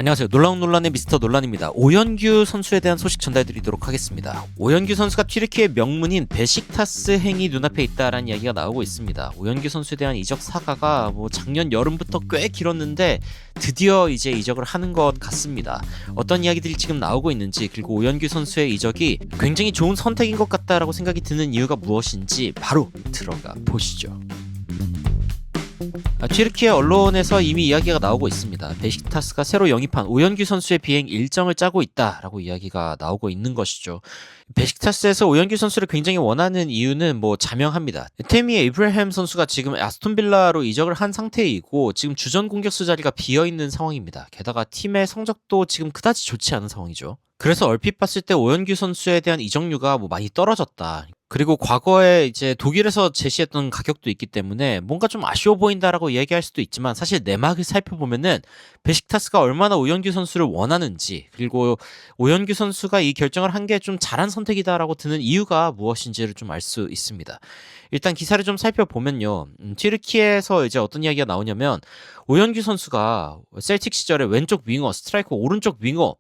안녕하세요. 놀라운 논란의 미스터 논란입니다. 오연규 선수에 대한 소식 전달드리도록 하겠습니다. 오연규 선수가 튀르키의 명문인 베식타스 행이 눈앞에 있다라는 이야기가 나오고 있습니다. 오연규 선수에 대한 이적 사가가 작년 여름부터 꽤 길었는데 드디어 이제 이적을 하는 것 같습니다. 어떤 이야기들이 지금 나오고 있는지, 그리고 오연규 선수의 이적이 굉장히 좋은 선택인 것 같다라고 생각이 드는 이유가 무엇인지 바로 들어가 보시죠. 튀르키예 언론에서 이미 이야기가 나오고 있습니다. 베식타스가 새로 영입한 오연규 선수의 비행 일정을 짜고 있다라고 이야기가 나오고 있는 것이죠. 베식타스에서 오연규 선수를 굉장히 원하는 이유는 자명합니다. 테미 에이브라햄 선수가 지금 아스톤빌라로 이적을 한 상태이고 지금 주전 공격수 자리가 비어있는 상황입니다. 게다가 팀의 성적도 지금 그다지 좋지 않은 상황이죠. 그래서 얼핏 봤을 때 오연규 선수에 대한 이적료가 많이 떨어졌다. 그리고 과거에 이제 독일에서 제시했던 가격도 있기 때문에 뭔가 좀 아쉬워 보인다라고 이야기할 수도 있지만, 사실 내막을 살펴보면은 베식타스가 얼마나 오연규 선수를 원하는지, 그리고 오연규 선수가 이 결정을 한 게 좀 잘한 선택이다라고 드는 이유가 무엇인지를 좀 알 수 있습니다. 일단 기사를 좀 살펴보면요. 튀르키예에서 이제 어떤 이야기가 나오냐면, 오연규 선수가 셀틱 시절에 왼쪽 윙어, 스트라이커 오른쪽 윙어,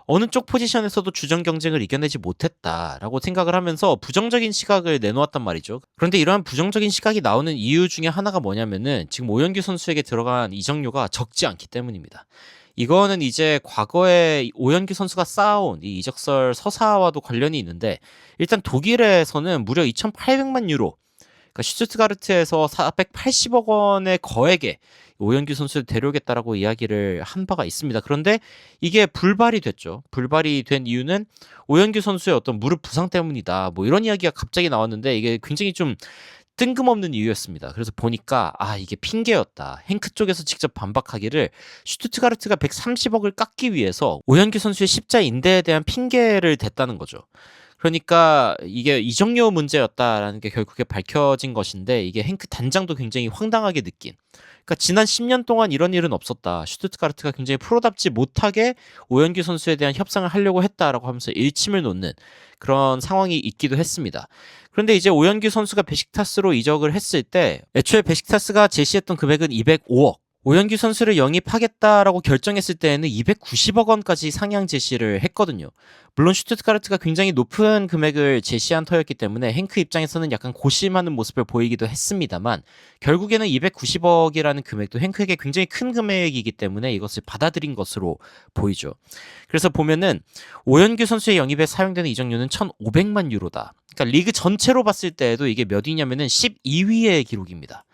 어느 쪽 포지션에서도 주전 경쟁을 이겨내지 못했다라고 생각을 하면서 부정적인 시각을 내놓았단 말이죠. 그런데 이러한 부정적인 시각이 나오는 이유 중에 하나가 뭐냐면은 지금 오연규 선수에게 들어간 이적료가 적지 않기 때문입니다. 이거는 이제 과거에 오연규 선수가 쌓아온 이 이적설 서사와도 관련이 있는데, 일단 독일에서는 무려 2,800만 유로, 그러니까 슈투트가르트에서 480억 원의 거액에 오연규 선수를 데려오겠다라고 이야기를 한 바가 있습니다. 그런데 이게 불발이 됐죠. 불발이 된 이유는 오연규 선수의 어떤 무릎 부상 때문이다, 이런 이야기가 갑자기 나왔는데 이게 굉장히 좀 뜬금없는 이유였습니다. 그래서 보니까 이게 핑계였다. 행크 쪽에서 직접 반박하기를 슈투트가르트가 130억을 깎기 위해서 오연규 선수의 십자 인대에 대한 핑계를 댔다는 거죠. 그러니까 이게 이적료 문제였다라는 게 결국에 밝혀진 것인데, 이게 행크 단장도 굉장히 황당하게 느낀, 그러니까 지난 10년 동안 이런 일은 없었다, 슈투트가르트가 굉장히 프로답지 못하게 오연규 선수에 대한 협상을 하려고 했다라고 하면서 일침을 놓는 그런 상황이 있기도 했습니다. 그런데 이제 오연규 선수가 베식타스로 이적을 했을 때 애초에 베식타스가 제시했던 금액은 205억, 오연규 선수를 영입하겠다라고 결정했을 때에는 290억 원까지 상향 제시를 했거든요. 물론 슈투트가르트가 굉장히 높은 금액을 제시한 터였기 때문에 행크 입장에서는 약간 고심하는 모습을 보이기도 했습니다만, 결국에는 290억이라는 금액도 행크에게 굉장히 큰 금액이기 때문에 이것을 받아들인 것으로 보이죠. 그래서 보면은 오연규 선수의 영입에 사용되는 이적료는 1,500만 유로다. 그러니까 리그 전체로 봤을 때에도 이게 몇 위냐면은 12위의 기록입니다.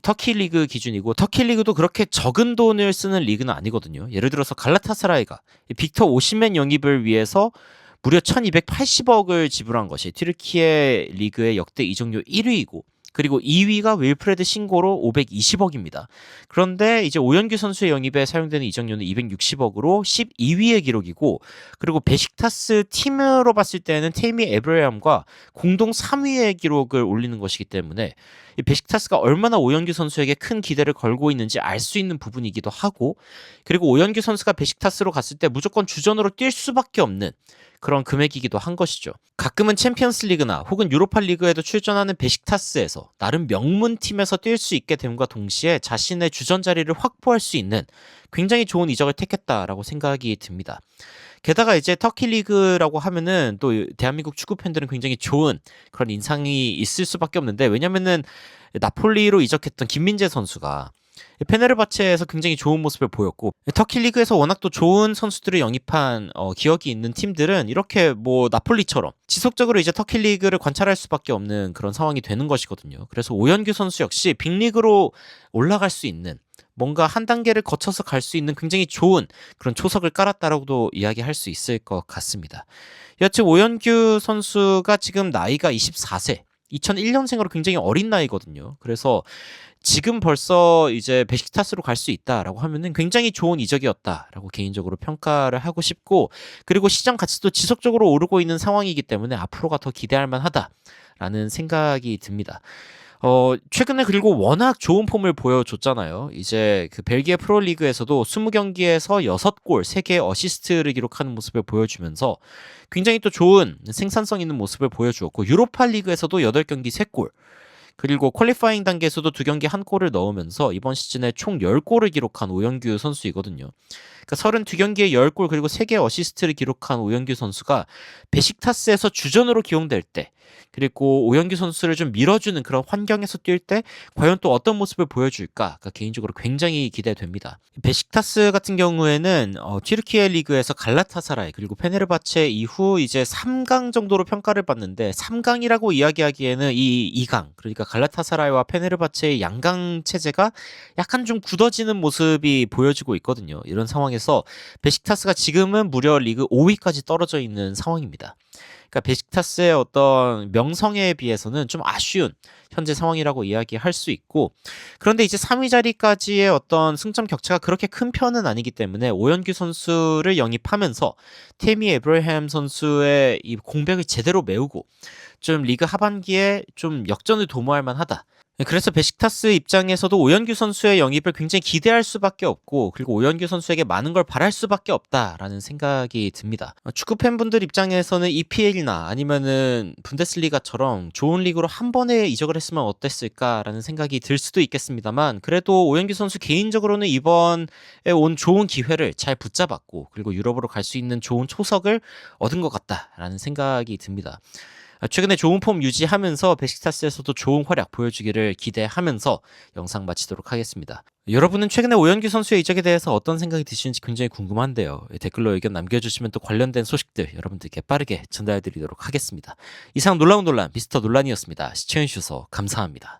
터키 리그 기준이고, 터키 리그도 그렇게 적은 돈을 쓰는 리그는 아니거든요. 예를 들어서 갈라타사라이가 빅터 오시멘 영입을 위해서 무려 1280억을 지불한 것이 튀르키예 리그의 역대 이적료 1위이고, 그리고 2위가 윌프레드 신고로 520억입니다. 그런데 이제 오연규 선수의 영입에 사용되는 이적료는 260억으로 12위의 기록이고, 그리고 베식타스 팀으로 봤을 때는 테이미 에브라함과 공동 3위의 기록을 올리는 것이기 때문에 이 베식타스가 얼마나 오연규 선수에게 큰 기대를 걸고 있는지 알 수 있는 부분이기도 하고, 그리고 오연규 선수가 베식타스로 갔을 때 무조건 주전으로 뛸 수밖에 없는 그런 금액이기도 한 것이죠. 가끔은 챔피언스 리그나 혹은 유로파 리그에도 출전하는 베식타스에서 나름 명문 팀에서 뛸 수 있게 됨과 동시에 자신의 주전 자리를 확보할 수 있는 굉장히 좋은 이적을 택했다라고 생각이 듭니다. 게다가 이제 터키 리그라고 하면은 또 대한민국 축구 팬들은 굉장히 좋은 그런 인상이 있을 수밖에 없는데, 왜냐면은 나폴리로 이적했던 김민재 선수가 페네르바체에서 굉장히 좋은 모습을 보였고, 터키 리그에서 워낙 또 좋은 선수들을 영입한 기억이 있는 팀들은 이렇게 나폴리처럼 지속적으로 이제 터키 리그를 관찰할 수밖에 없는 그런 상황이 되는 것이거든요. 그래서 오연규 선수 역시 빅리그로 올라갈 수 있는, 뭔가 한 단계를 거쳐서 갈 수 있는 굉장히 좋은 그런 초석을 깔았다라고도 이야기할 수 있을 것 같습니다. 여튼 오연규 선수가 지금 나이가 24세, 2001년생으로 굉장히 어린 나이거든요. 그래서 지금 벌써 이제 베식타스로 갈 수 있다라고 하면은 굉장히 좋은 이적이었다라고 개인적으로 평가를 하고 싶고, 그리고 시장 가치도 지속적으로 오르고 있는 상황이기 때문에 앞으로가 더 기대할 만하다라는 생각이 듭니다. 최근에 그리고 워낙 좋은 폼을 보여줬잖아요. 이제 그 벨기에 프로리그에서도 20경기에서 6골, 3개의 어시스트를 기록하는 모습을 보여주면서 굉장히 또 좋은 생산성 있는 모습을 보여주었고, 유로파 리그에서도 8경기 3골, 그리고 퀄리파잉 단계에서도 2경기 1골을 넣으면서 이번 시즌에 총 10골을 기록한 오영규 선수이거든요. 그러니까 32경기에 10골 그리고 3개 어시스트를 기록한 오영규 선수가 베식타스에서 주전으로 기용될 때, 그리고 오영규 선수를 좀 밀어주는 그런 환경에서 뛸 때 과연 또 어떤 모습을 보여줄까, 개인적으로 굉장히 기대됩니다. 베식타스 같은 경우에는 튀르키예 리그에서 갈라타사라이 그리고 페네르바체 이후 이제 3강 정도로 평가를 받는데, 3강이라고 이야기하기에는 이 2강, 그러니까 갈라타사라이와 페네르바체의 양강 체제가 약간 좀 굳어지는 모습이 보여지고 있거든요. 이런 상황에서 베식타스가 지금은 무려 리그 5위까지 떨어져 있는 상황입니다. 그러니까 베식타스의 어떤 명성에 비해서는 좀 아쉬운 현재 상황이라고 이야기할 수 있고, 그런데 이제 3위 자리까지의 어떤 승점 격차가 그렇게 큰 편은 아니기 때문에 오연규 선수를 영입하면서 테미 에브라햄 선수의 이 공백을 제대로 메우고 좀 리그 하반기에 좀 역전을 도모할 만하다. 그래서 베식타스 입장에서도 오연규 선수의 영입을 굉장히 기대할 수밖에 없고, 그리고 오연규 선수에게 많은 걸 바랄 수밖에 없다라는 생각이 듭니다. 축구 팬분들 입장에서는 EPL이나 아니면은 분데스리가처럼 좋은 리그로 한 번에 이적을 했으면 어땠을까라는 생각이 들 수도 있겠습니다만, 그래도 오연규 선수 개인적으로는 이번에 온 좋은 기회를 잘 붙잡았고, 그리고 유럽으로 갈 수 있는 좋은 초석을 얻은 것 같다라는 생각이 듭니다. 최근에 좋은 폼 유지하면서 베식타스에서도 좋은 활약 보여주기를 기대하면서 영상 마치도록 하겠습니다. 여러분은 최근에 오연규 선수의 이적에 대해서 어떤 생각이 드시는지 굉장히 궁금한데요. 댓글로 의견 남겨주시면 또 관련된 소식들 여러분들께 빠르게 전달해드리도록 하겠습니다. 이상 놀라운 논란 미스터 논란이었습니다. 시청해주셔서 감사합니다.